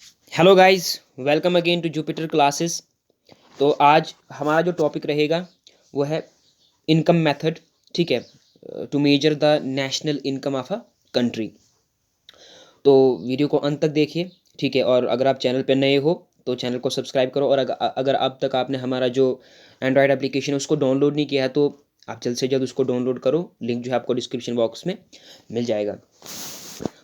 Hello guys, welcome again to Jupiter Classes. तो आज हमारा जो टॉपिक रहेगा वो है इनकम मेथड। ठीक है, to measure the national income of a country. तो वीडियो को अंत तक देखिए। ठीक है, और अगर आप चैनल पर नए हो तो चैनल को सब्सक्राइब करो, और अगर अब तक आपने हमारा जो एंड्रॉयड एप्लीकेशन है उसको डाउनलोड नहीं किया है तो आप जल्द से जल्द उसको डाउनलोड करो। लिंक जो है आपको डिस्क्रिप्शन बॉक्स में मिल जाएगा।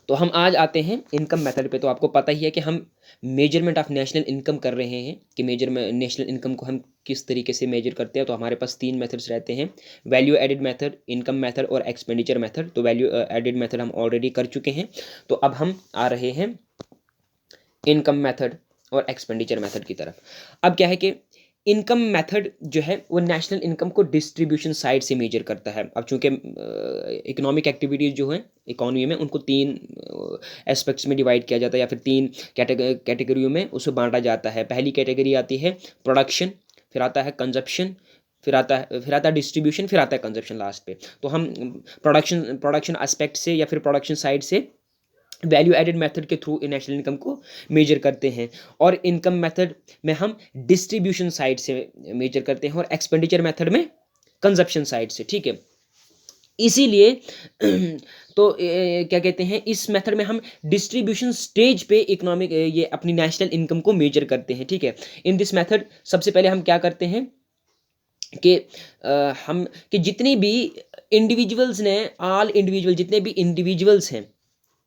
तो हम आज आते हैं इनकम मेथड पे। तो आपको पता ही है कि हम मेजरमेंट ऑफ नेशनल इनकम कर रहे हैं कि मेजर में नेशनल इनकम को हम किस तरीके से मेजर करते हैं। तो हमारे पास तीन मेथड्स रहते हैं, value added method, income method और एक्सपेंडिचर मेथड। तो वैल्यू एडेड मेथड हम ऑलरेडी कर चुके हैं। तो अब हम आ रहे हैं इनकम मेथड और एक्सपेंडिचर मेथड की तरफ। अब क्या है कि इनकम मेथड जो है वो नेशनल इनकम को डिस्ट्रीब्यूशन साइड से मेजर करता है। अब चूंकि इकोनॉमिक एक्टिविटीज़ जो हैं इकोनॉमी में उनको तीन एस्पेक्ट्स में डिवाइड किया जाता है, या फिर तीन कैटेगरियों में उसे बांटा जाता है। पहली कैटेगरी आती है प्रोडक्शन, फिर आता है कंजप्शन, फिर आता है डिस्ट्रीब्यूशन, फिर आता है कंजप्शन लास्ट पे। तो हम प्रोडक्शन एस्पेक्ट से या फिर प्रोडक्शन साइड से वैल्यू एडेड मेथड के थ्रू नेशनल इनकम को मेजर करते हैं, और इनकम मेथड में हम डिस्ट्रीब्यूशन साइड से मेजर करते हैं, और एक्सपेंडिचर मेथड में कंजप्शन साइड से। ठीक है, इसीलिए तो क्या कहते हैं, इस मेथड में हम डिस्ट्रीब्यूशन स्टेज पे इकोनॉमिक ये अपनी नेशनल इनकम को मेजर करते हैं। ठीक है, इन दिस मेथड सबसे पहले हम क्या करते हैं कि हम कि जितने भी इंडिविजुअल्स ने ऑल इंडिविजुअल जितने भी इंडिविजुअल्स हैं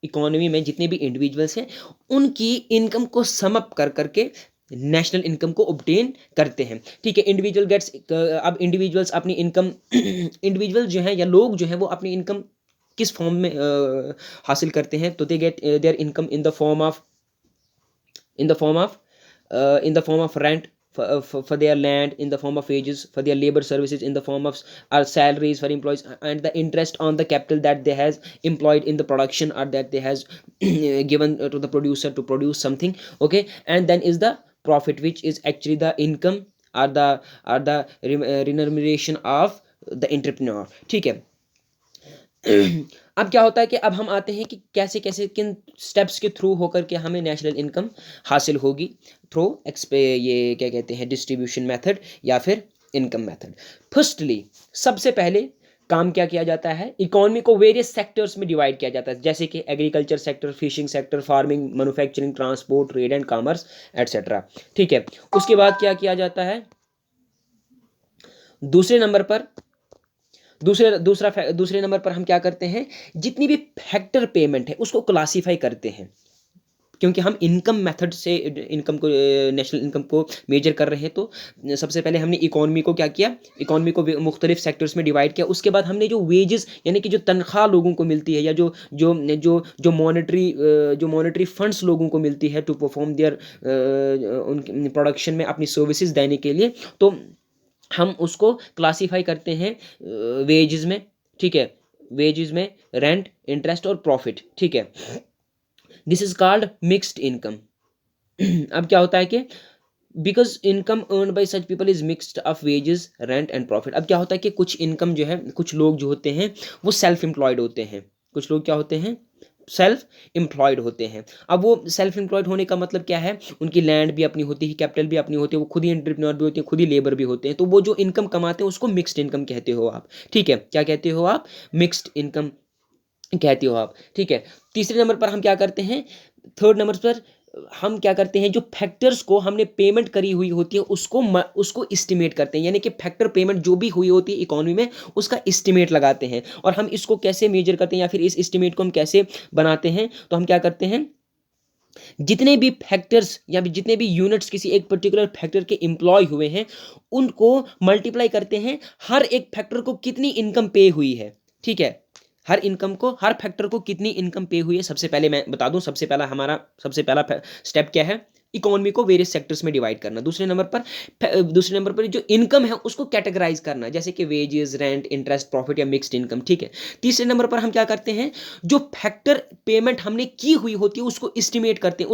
इकोनॉमी में, जितने भी इंडिविजुअल्स हैं उनकी इनकम को सम अप कर करके नेशनल इनकम को ऑब्टेन करते हैं। ठीक है, इंडिविजुअल गेट्स, अब इंडिविजुअल्स अपनी इनकम इंडिविजुअल जो है या लोग जो हैं वो अपनी इनकम किस फॉर्म में हासिल करते हैं, तो they get there income in the form of rent for their land, in the form of wages for their labor services, in the form of salaries for employees, and the interest on the capital that they has employed in the production, or that they has given to the producer to produce something. Okay, and then is the profit, which is actually the income, or the remuneration of the entrepreneur. ठीक है, अब क्या होता है कि अब हम आते हैं कि कैसे कैसे किन स्टेप्स के थ्रू होकर के हमें नेशनल इनकम हासिल होगी, थ्रू ये क्या कहते हैं, डिस्ट्रीब्यूशन मेथड या फिर इनकम मेथड। फर्स्टली, सबसे पहले काम क्या किया जाता है, इकोनॉमी को वेरियस सेक्टर्स में डिवाइड किया जाता है, जैसे कि agriculture sector, fishing sector, farming, manufacturing, transport, trade and commerce, etcetera. ठीक है, उसके बाद क्या किया जाता है, दूसरे नंबर पर दूसरे नंबर पर हम क्या करते हैं, जितनी भी फैक्टर पेमेंट है उसको क्लासीफाई करते हैं, क्योंकि हम इनकम मेथड से इनकम को नेशनल इनकम को मेजर कर रहे हैं। तो सबसे पहले हमने इकोनॉमी को क्या किया, इकोनॉमी को मुख्तलिफ सेक्टर्स में डिवाइड किया। उसके बाद हमने जो वेजेस यानी कि जो तनख्वाह लोगों को मिलती है, या जो जो जो जो मॉनेटरी फंड्स लोगों को मिलती है टू परफॉर्म देयर उन प्रोडक्शन में अपनी सर्विसेज देने के लिए, तो हम उसको क्लासीफाई करते हैं वेजेस में। ठीक है, वेजेस में रेंट, इंटरेस्ट और प्रॉफिट। ठीक है, this is called mixed income. अब क्या होता है कि because income earn by such people is mixed of wages, rent and profit. अब क्या होता है कि कुछ इनकम जो है, कुछ लोग जो होते हैं वो सेल्फ एम्प्लॉयड होते हैं, कुछ लोग क्या होते हैं, सेल्फ एम्प्लॉयड होते हैं। अब वो सेल्फ एम्प्लॉयड होने का मतलब क्या है, उनकी लैंड भी अपनी होती है, कैपिटल भी अपनी होती है, वो खुद ही एंटरप्रेन्योर भी होते हैं, खुद ही लेबर भी होते हैं। तो वो जो इनकम कमाते हैं उसको मिक्स्ड इनकम कहते हो आप। ठीक है, क्या कहते हो आप, मिक्स्ड इनकम कहते हो आप। ठीक है, तीसरे नंबर पर हम क्या करते हैं, थर्ड नंबर पर हम क्या करते हैं, जो फैक्टर्स को हमने पेमेंट करी हुई होती है उसको एस्टिमेट करते हैं, यानी कि फैक्टर पेमेंट जो भी हुई होती है इकोनॉमी में उसका एस्टिमेट लगाते हैं। और हम इसको कैसे मेजर करते हैं, या फिर इस एस्टिमेट को हम कैसे बनाते हैं, तो हम क्या करते हैं, जितने भी फैक्टर्स या जितने भी यूनिट्स किसी एक पर्टिकुलर फैक्टर के एम्प्लॉय हुए हैं उनको मल्टीप्लाई करते हैं, हर एक फैक्टर को कितनी इनकम पे हुई है। ठीक है, हर फैक्टर को कितनी इनकम पे हुई है। सबसे पहले मैं बता दूं, सबसे पहला स्टेप क्या है, इकोनॉमी को वेरियस सेक्टर्स में डिवाइड करना। दूसरे नंबर पर जो इनकम है उसको कैटेगराइज करना, जैसे कि वेजेस, रेंट, इंटरेस्ट, प्रॉफिट या मिक्स्ड इनकम, ठीक है। तीसरे नंबर पर हम क्या करते हैं, जो फैक्टर पेमेंट हमने की हुई होती है उसको एस्टिमेट करते हैं,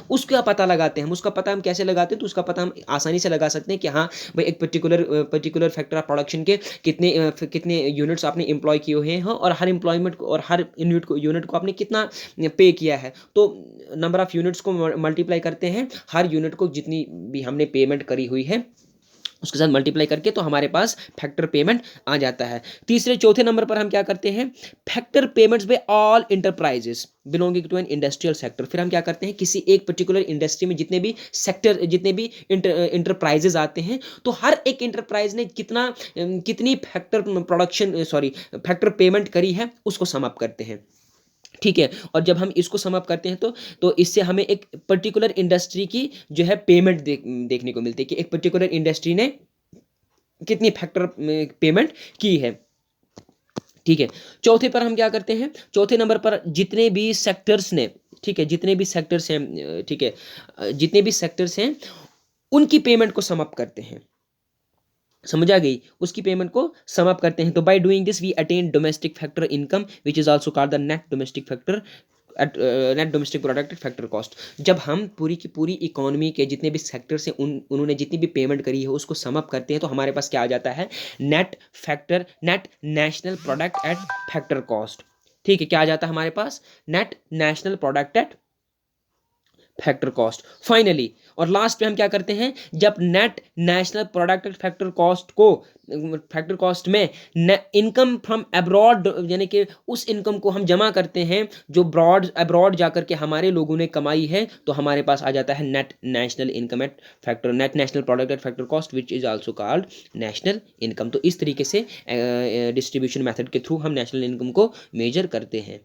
उसका पता लगाते हैं। उसका पता हम कैसे लगाते हैं, तो उसका पता हम आसानी से लगा सकते हैं कि हाँ भाई एक पर्टिकुलर फैक्टर ऑफ प्रोडक्शन के कितने यूनिट्स आपने एम्प्लॉय किए हुए हैं और हर एम्प्लॉयमेंट को और हर यूनिट को आपने कितना पे किया है। तो नंबर ऑफ यूनिट्स को मल्टीप्लाई करते हैं हर यूनिट को जितनी भी हमने पेमेंट करी हुई है उसके साथ मल्टीप्लाई करके, तो हमारे पास फैक्टर पेमेंट आ जाता है। चौथे नंबर पर हम क्या करते हैं, factor payments by all enterprises belonging to an industrial sector. फिर हम क्या करते हैं, किसी एक पर्टिकुलर इंडस्ट्री में जितने भी इंटरप्राइजेस आते हैं, तो हर एक इंटरप्राइज ने कितनी फैक्टर पेमेंट करी है उसको सम अप करते हैं, ठीक है। और जब हम इसको सम अप करते हैं तो इससे हमें एक पर्टिकुलर इंडस्ट्री की जो है पेमेंट देखने को मिलती है कि एक पर्टिकुलर इंडस्ट्री ने कितनी फैक्टर पेमेंट की है, ठीक है। चौथे पर हम क्या करते हैं, चौथे नंबर पर जितने भी सेक्टर्स ने, ठीक है, जितने भी सेक्टर्स हैं, ठीक है, जितने भी सेक्टर्स हैं उनकी पेमेंट को सम अप करते हैं, समझ आ गई, उसकी पेमेंट को सम अप करते हैं। तो by doing this we attain domestic factor income which is also called the net domestic factor net domestic product at factor cost. जब हम पूरी की पूरी इकोनॉमी के जितने भी सेक्टर्स हैं उन्होंने जितनी भी पेमेंट करी है उसको सम अप करते हैं, तो हमारे पास क्या आ जाता है, net national product at factor cost, ठीक है। क्या आ जाता है हमारे पास, net national product at factor cost. Finally और लास्ट पे हम क्या करते हैं, जब net national product factor cost में इनकम फ्रॉम अब्रॉड, यानी कि उस इनकम को हम जमा करते हैं जो अब्रॉड जाकर के हमारे लोगों ने कमाई है, तो हमारे पास आ जाता है net national income eight factor, net national product at factor cost which is also called national income. तो इस तरीके से डिस्ट्रीब्यूशन मेथड के थ्रू हम नेशनल इनकम को मेजर करते हैं।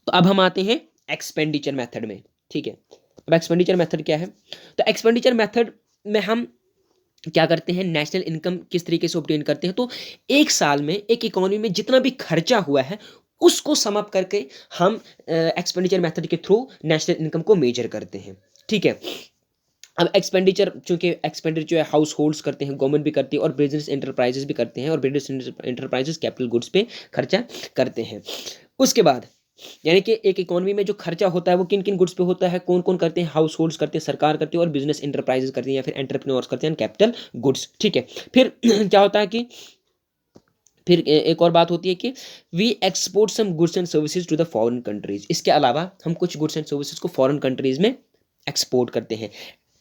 तो अब हम आते हैं एक्सपेंडिचर मेथड में, ठीक है। अब एक्सपेंडिचर मेथड क्या है, तो एक्सपेंडिचर मेथड में हम क्या करते हैं, नेशनल इनकम किस तरीके से ऑब्टेन करते हैं, तो एक साल में एक इकोनॉमी में जितना भी खर्चा हुआ है उसको सम अप करके हम एक्सपेंडिचर मेथड के थ्रू नेशनल इनकम को मेजर करते हैं, ठीक है। अब एक्सपेंडिचर, चूंकि एक्सपेंडिचर जो है हाउस होल्ड्स करते हैं, गवर्नमेंट भी करती है और बिजनेस इंटरप्राइजेस भी करते हैं, और बिजनेस इंटरप्राइजेस कैपिटल गुड्स पे खर्चा करते हैं। उसके बाद यानी कि एक इकोनॉमी में जो खर्चा होता है वो किन किन गुड्स पे होता है, कौन कौन करते हैं, हाउस होल्ड्स करते हैं, सरकार करती है और बिजनेस इंटरप्राइजेस करती है या फिर एंटरप्रेन्योर्स करते हैं, कैपिटल गुड्स, ठीक है। फिर क्या होता है कि फिर एक और बात होती है कि we export some goods and services to the foreign countries. इसके अलावा हम कुछ गुड्स एंड सर्विसेज को फॉरेन कंट्रीज में एक्सपोर्ट करते हैं,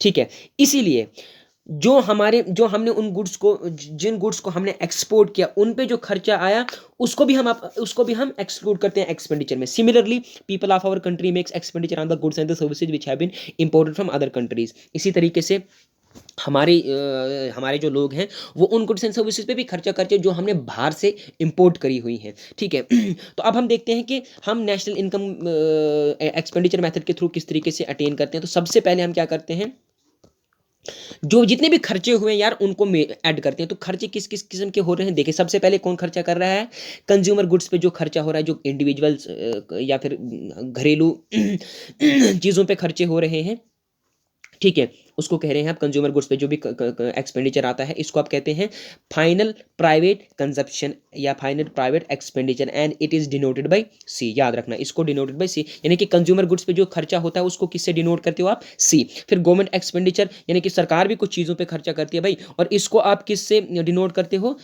ठीक है। इसीलिए जो हमने उन गुड्स को, जिन गुड्स को हमने एक्सपोर्ट किया उन पे जो खर्चा आया उसको भी हम एक्सक्लूड करते हैं एक्सपेंडिचर में। Similarly people of our country makes expenditure on the goods and the services which have been imported from other countries. इसी तरीके से हमारे जो लोग हैं वो उन गुड्स एंड सर्विसेज पे भी खर्चा करते हैं जो हमने बाहर से इंपोर्ट करी हुई हैं, ठीक है। तो अब हम देखते हैं कि हम नेशनल इनकम एक्सपेंडिचर मेथड के थ्रू किस तरीके से अटेन करते हैं। तो सबसे पहले हम क्या करते हैं, जो जितने भी खर्चे हुए हैं यार उनको ऐड करते हैं। तो खर्चे किस किस किस्म के हो रहे हैं, देखिए सबसे पहले कौन खर्चा कर रहा है, कंज्यूमर गुड्स पे जो खर्चा हो रहा है, जो इंडिविजुअल्स या फिर घरेलू चीज़ों पे खर्चे हो रहे हैं, ठीक है, उसको कह रहे हैं आप कंज्यूमर गुड्स पे जो भी एक्सपेंडिचर आता है इसको आप कहते हैं फाइनल प्राइवेट कंजप्शन या final private expenditure and it is denoted by c. याद रखना इसको डिनोटेड बाय सी, यानी कि कंज्यूमर गुड्स पे जो खर्चा होता है उसको किससे डिनोट करते हो आप, सी। फिर गवर्नमेंट एक्सपेंडिचर यानी कि सरकार भी कुछ चीज़ों पे खर्चा करती है भाई, और इसको आप किससे डिनोट करते हो,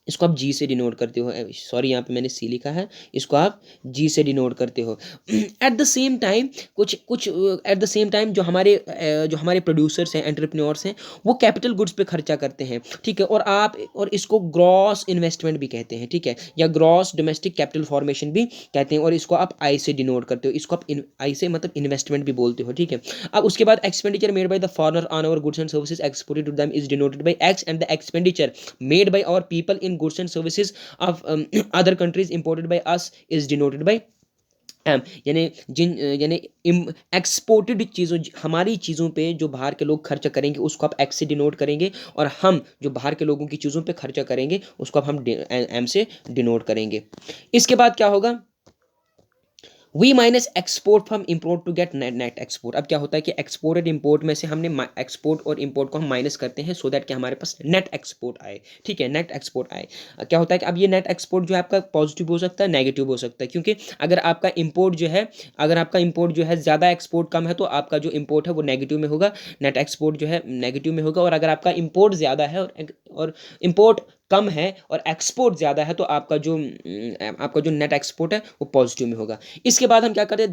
इसको आप जी से डिनोट करते हो, सॉरी यहाँ पे मैंने सी लिखा है, इसको आप जी से डिनोट करते हो। एट द सेम टाइम कुछ एट द सेम टाइम जो हमारे प्रोड्यूसर्स हैं, एंटरप्रेन्योर्स हैं, वो कैपिटल गुड्स पे खर्चा करते हैं, ठीक है। और इसको ग्रॉस इन्वेस्टमेंट भी कहते हैं, ठीक है, या ग्रॉस डोमेस्टिक कैपिटल फॉर्मेशन भी कहते हैं, और इसको आप आई से डिनोट करते हो, इसको आप आई से मतलब इन्वेस्टमेंट भी बोलते हो, ठीक है। अब उसके बाद expenditure made by the foreigner on our goods and services exported to them is denoted by X, and the expenditure made by our people in goods and services of other countries imported by us is denoted by M। यानी exported चीज़ों, हमारी चीज़ों पे जो बाहर के लोग खर्चा करेंगे उसको आप एक्स से डिनोट करेंगे, और हम जो बाहर के लोगों की चीज़ों पे खर्चा करेंगे उसको हम एम से डिनोट करेंगे। इसके बाद क्या होगा, we minus export from import to get net export. अब क्या होता है कि एक्सपोर्ट और इम्पोर्ट में से हमने एक्सपोर्ट और इम्पोर्ट को हम माइनस करते हैं सो दैट कि हमारे पास नेट एक्सपोर्ट आए। ठीक है, नेट एक्सपोर्ट आए। क्या होता है कि अब ये नेट एक्सपोर्ट जो है आपका पॉजिटिव हो सकता है, नेगेटिव हो सकता है, क्योंकि अगर आपका इम्पोर्ट जो है, अगर आपका इम्पोर्ट जो है ज़्यादा, एक्सपोर्ट कम है, तो आपका जो इम्पोर्ट है वो नेगेटिव में होगा, नेट एक्सपोर्ट जो है नेगेटिव में होगा। और अगर आपका इम्पोर्ट ज़्यादा है और इम्पोर्ट कम है और एक्सपोर्ट ज़्यादा है तो आपका जो नेट एक्सपोर्ट है वो पॉजिटिव में होगा। इसके बाद हम क्या करते हैं,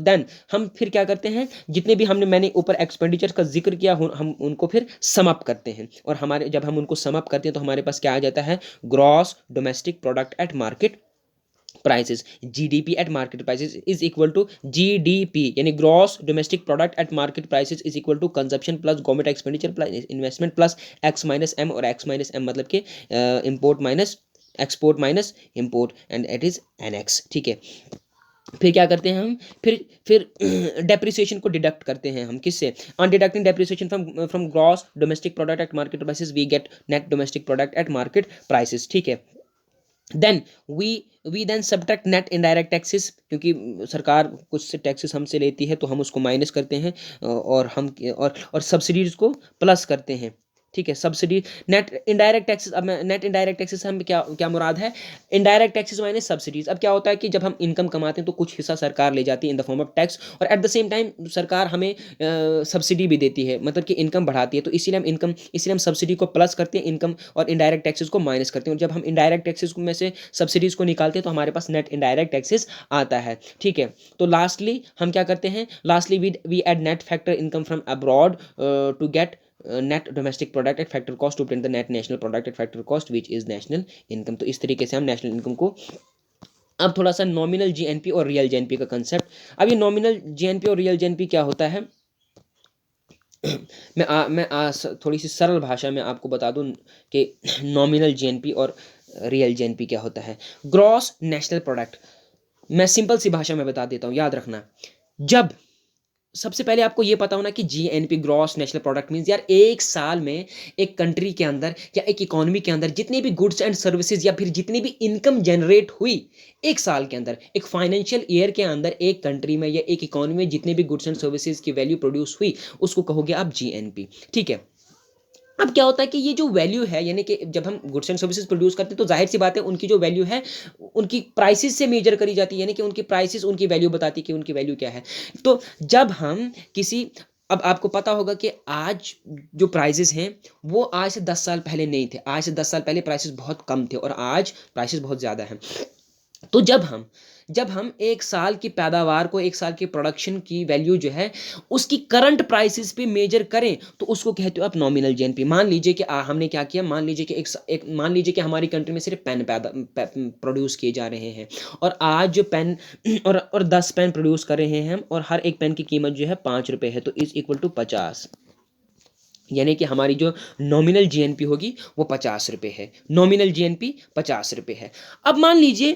देन हम फिर क्या करते हैं, जितने भी मैंने ऊपर एक्सपेंडिचर का जिक्र किया हम उनको फिर सम अप करते हैं। और हमारे जब हम उनको सम अप करते हैं तो हमारे पास क्या आ जाता है, gross domestic product at market prices, GDP at market prices is equal to GDP, यानी gross domestic product at market prices is equal to consumption plus government expenditure plus investment plus x minus m, और x minus m मतलब कि import minus export minus import, and it is n x. ठीक है, फिर क्या करते हैं हम, फिर डेप्रिसिएशन को डिडक्ट करते हैं हम किससे, on deducting depreciation from gross domestic product at market prices we get net domestic product at market prices. ठीक है, then we then subtract net indirect taxes, क्योंकि सरकार कुछ से टैक्सेस हमसे लेती है तो हम उसको माइनस करते हैं और सब्सिडीज को प्लस करते हैं। ठीक है, सब्सिडी नेट इनडायरेक्ट टैक्सेस। अब नेट इनडायरेक्ट टैक्सेस हम क्या क्या मुराद है, इनडायरेक्ट टैक्सेस माइनस सब्सिडीज। अब क्या होता है कि जब हम इनकम कमाते हैं तो कुछ हिस्सा सरकार ले जाती है in the form of tax, और एट द सेम टाइम सरकार हमें सब्सिडी भी देती है, मतलब कि इनकम बढ़ाती है। तो इसीलिए हम सब्सिडी को प्लस करते हैं इनकम और इनडायरेक्ट टैक्सेस को माइनस करते हैं। और जब हम इनडायरेक्ट टैक्सेस में से सब्सिडीज को निकालते हैं तो हमारे पास नेट इनडायरेक्ट टैक्सेस आता है। ठीक है, तो लास्टली हम क्या करते हैं, lastly we add net factor income from abroad to get net domestic product at factor cost to obtain the net national product at factor cost which is national income. तो इस तरीके से हम नेशनल इनकम को, अब थोड़ा सा nominal GNP और रियल जीएनपी का कंसेप्ट। अब ये नॉमिनल जीएनपी और रियल जीएनपी क्या होता है, थोड़ी सी सरल भाषा में आपको बता दूं कि नॉमिनल जीएनपी और रियल जीएनपी क्या होता है। ग्रॉस नेशनल प्रोडक्ट, मैं सिंपल सी भाषा में बता देता हूँ, याद रखना। जब सबसे पहले आपको ये पता होना कि GNP gross national product means यार एक साल में एक कंट्री के अंदर या एक इकोनॉमी के अंदर जितने भी गुड्स एंड सर्विसेज या फिर जितनी भी इनकम जनरेट हुई एक साल के अंदर, एक फाइनेंशियल ईयर के अंदर एक कंट्री में या एक इकोनॉमी में जितने भी गुड्स एंड सर्विसेज की वैल्यू प्रोड्यूस हुई उसको कहोगे आप जीएनपी। ठीक है, अब क्या होता है कि ये जो वैल्यू है, यानी कि जब हम गुड्स एंड सर्विसेज प्रोड्यूस करते हैं तो जाहिर सी बात है उनकी जो वैल्यू है उनकी प्राइसेस से मेजर करी जाती है, यानी कि उनकी प्राइसेस उनकी वैल्यू बताती है कि उनकी वैल्यू क्या है। तो जब हम किसी, अब आपको पता होगा कि आज जो प्राइसेस हैं वो आज से 10 साल पहले नहीं थे, आज से 10 साल पहले प्राइसेस बहुत कम थे और आज प्राइसेस बहुत ज़्यादा हैं। तो जब हम एक साल की पैदावार को, एक साल की प्रोडक्शन की वैल्यू जो है उसकी करंट प्राइसेस पे मेजर करें तो उसको कहते हो आप नॉमिनल जीएनपी। मान लीजिए कि हमने क्या किया, मान लीजिए कि मान लीजिए कि हमारी कंट्री में सिर्फ पेन प्रोड्यूस किए जा रहे हैं और आज जो पेन और 10 पेन प्रोड्यूस कर रहे हैं हम, और हर एक पेन की कीमत जो है 5 रुपये है, तो इज इक्वल टू 50, यानी कि हमारी जो नॉमिनल जीएनपी होगी वो 50 रुपये है। नॉमिनल जीएनपी 50 रुपये है। अब मान लीजिए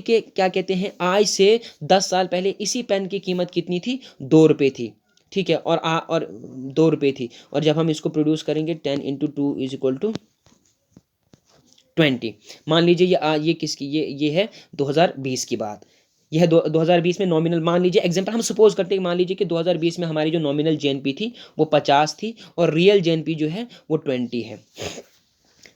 कि क्या कहते हैं, आज से 10 साल पहले इसी पेन की कीमत कितनी थी, 2 रुपये थी। ठीक है, और 2 रुपये थी, और जब हम इसको प्रोड्यूस करेंगे 10 इंटू 2 इज इक्वल टू 20। मान लीजिए ये किसकी, ये है 2020 की बात। यह है 2020 में नॉमिनल, मान लीजिए एग्जांपल हम सपोज करते हैं, मान लीजिए कि 2020 में हमारी जो नॉमिनल जीएनपी थी वो 50 थी और रियल जीएनपी जो है वो 20 है।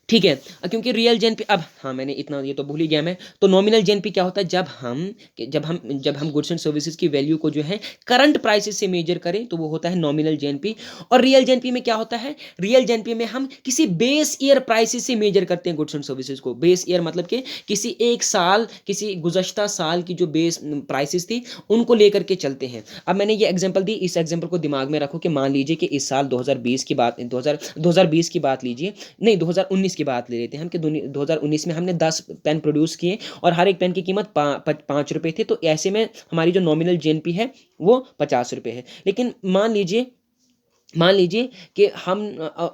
ठीक है, क्योंकि रियल जेनपी, अब हाँ मैंने इतना ये तो भूल ही गया मैं। तो नॉमिनल जेनपी क्या होता है, जब हम गुड्स एंड सर्विसेज की वैल्यू को जो है करंट प्राइसेस से मेजर करें तो वो होता है नॉमिनल जेनपी। और रियल जेनपी में क्या होता है, रियल जेनपी में हम किसी बेस ईयर प्राइसेस से मेजर करते हैं गुड्स एंड सर्विसेज को। बेस ईयर मतलब कि किसी एक साल, किसी गुज़श्ता साल की जो बेस प्राइसेस थी उनको लेकर के चलते हैं। अब मैंने ये एग्जांपल दी, इस एग्जांपल को दिमाग में रखो कि मान लीजिए कि इस साल 2020 की बात, 2020 की बात लीजिए, नहीं 2019 की बात ले लेते हैं हम कि 2019 में हमने 10 पेन प्रोड्यूस किए और हर एक पेन की कीमत 5 रुपये थी। तो ऐसे में हमारी जो नॉमिनल जीएनपी है वो 50 रुपये है। लेकिन मान लीजिए कि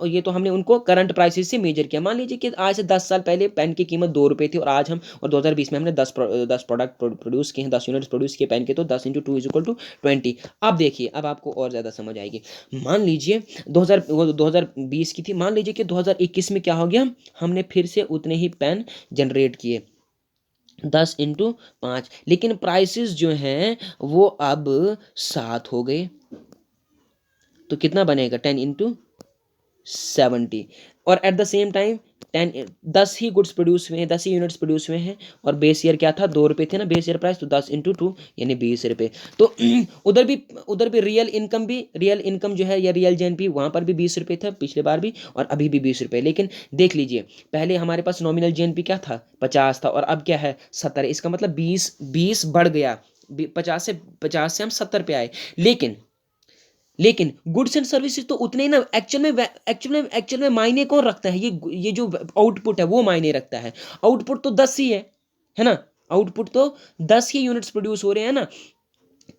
ये तो हमने उनको करंट प्राइसेस से मेजर किया। मान लीजिए कि आज से 10 साल पहले पेन की कीमत 2 रुपये थी और 2020 में हमने 10 प्रोडक्ट प्रोड्यूस किए हैं, 10 यूनिट्स प्रोड्यूस किए पेन के, तो 10 इंटू 2 इज इक्वल टू 20। अब देखिए, अब आपको और ज़्यादा समझ आएगी। मान लीजिए 2020 की थी, मान लीजिए कि 2021 में क्या हो गया, हमने फिर से उतने ही पेन जनरेट किए। 10 × 5, लेकिन प्राइसेस जो हैं वो अब 7 हो गए, तो कितना बनेगा 10 × 70। और at the same time 10 he goods produce हुए हैं, 10 ही यूनिट्स प्रोड्यूस हुए हैं, और बेस ईयर क्या था, 2 रुपये थे ना बेस ईयर प्राइस, तो 10 × 2 यानी 20 रुपये। तो उधर भी रियल इनकम जो है या रियल जेएनपी, वहाँ पर भी 20 रुपये था पिछले बार भी, और अभी भी 20 रुपये। लेकिन देख लीजिए, पहले हमारे पास नॉमिनल जेएनपी क्या था, 50 था, और अब क्या है 70। इसका मतलब 20 बढ़ गया, 50 से हम 70 पे आए। लेकिन गुड्स एंड सर्विसेज तो उतने ही ना, एक्चुअल में मायने कौन रखता है, ये जो आउटपुट है वो मायने रखता है। आउटपुट तो 10 ही है ना, आउटपुट तो 10 ही यूनिट्स प्रोड्यूस हो रहे हैं ना।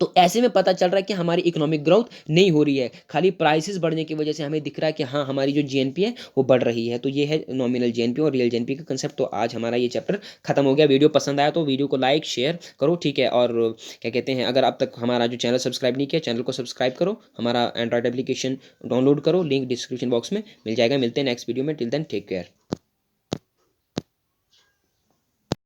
तो ऐसे में पता चल रहा है कि हमारी इकोनॉमिक ग्रोथ नहीं हो रही है, खाली प्राइसेस बढ़ने की वजह से हमें दिख रहा है कि हाँ हमारी जो जीएनपी है वो बढ़ रही है। तो ये है नॉमिनल जीएनपी और रियल जीएनपी का कंसेप्ट। तो आज हमारा ये चैप्टर खत्म हो गया। वीडियो पसंद आया तो वीडियो को लाइक शेयर करो, ठीक है। और क्या कहते हैं, अगर अब तक हमारा जो चैनल सब्सक्राइब नहीं किया, चैनल को सब्सक्राइब करो, हमारा एंड्रॉइड एप्लीकेशन डाउनलोड करो, लिंक डिस्क्रिप्शन बॉक्स में मिल जाएगा। मिलते हैं नेक्स्ट वीडियो में, टिल देन टेक केयर।